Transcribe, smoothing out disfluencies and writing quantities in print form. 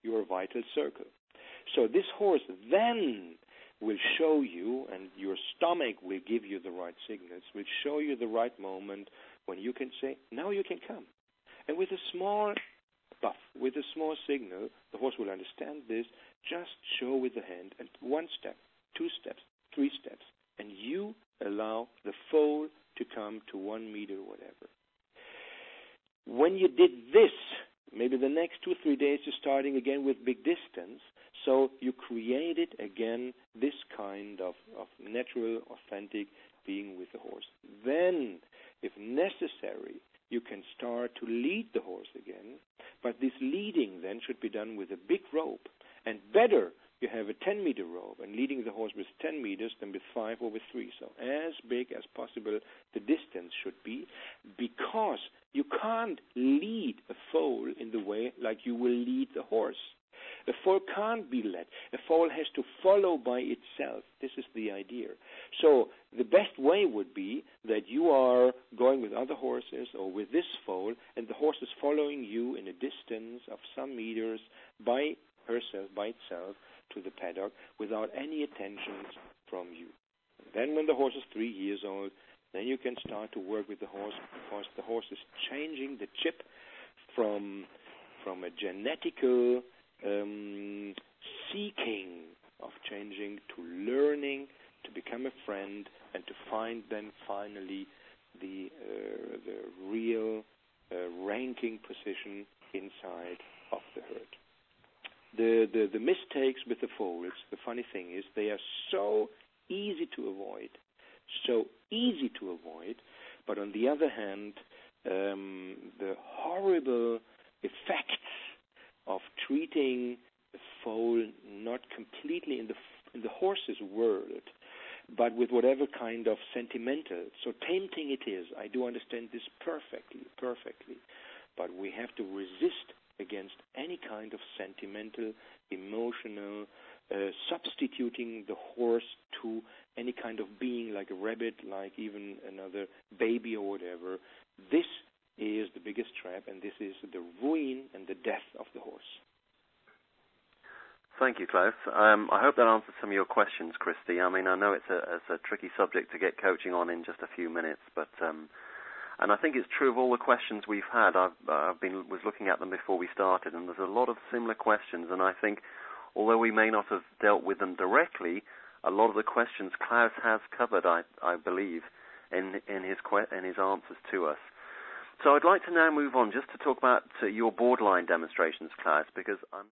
your vital circle. So this horse then will show you, and your stomach will give you the right signals, will show you the right moment when you can say, now you can come. And with a small buff, with a small signal, the horse will understand this, just show with the hand, and 1 step, 2 steps, 3 steps, and you allow the foal to come to 1 meter, whatever. When you did this, maybe the next 2-3 days you're starting again with big distance, so you created again this kind of natural, authentic being with the horse. Then, if necessary, you can start to lead the horse again, but this leading then should be done with a big rope, and better you have a 10-meter rope and leading the horse with 10 meters than with 5 or with 3. So as big as possible the distance should be, because you can't lead a foal in the way like you will lead the horse. A foal can't be led. A foal has to follow by itself. This is the idea. So the best way would be that you are going with other horses or with this foal, and the horse is following you in a distance of some meters by herself, by itself, to the paddock without any attentions from you. And then when the horse is 3 years old, then you can start to work with the horse, because the horse is changing the chip from a genetical seeking of changing to learning, to become a friend, and to find then finally the real ranking position inside of the herd. The mistakes with the foals, the funny thing is, they are so easy to avoid, but on the other hand, the horrible effects of treating the foal not completely in the horse's world, but with whatever kind of sentimental, so tempting it is. I do understand this perfectly, but we have to resist against any kind of sentimental, emotional, substituting the horse to any kind of being like a rabbit, like even another baby or whatever. This is the biggest trap, and this is the ruin and the death of the horse. Thank you, Klaus. I hope that answers some of your questions, Christy. I mean, I know it's a tricky subject to get coaching on in just a few minutes, but and I think it's true of all the questions we've had. I was looking at them before we started, and there's a lot of similar questions. And I think, although we may not have dealt with them directly, a lot of the questions Klaus has covered, I believe, in his answers to us. So I'd like to now move on just to talk about your borderline demonstrations, Klaus, because I'm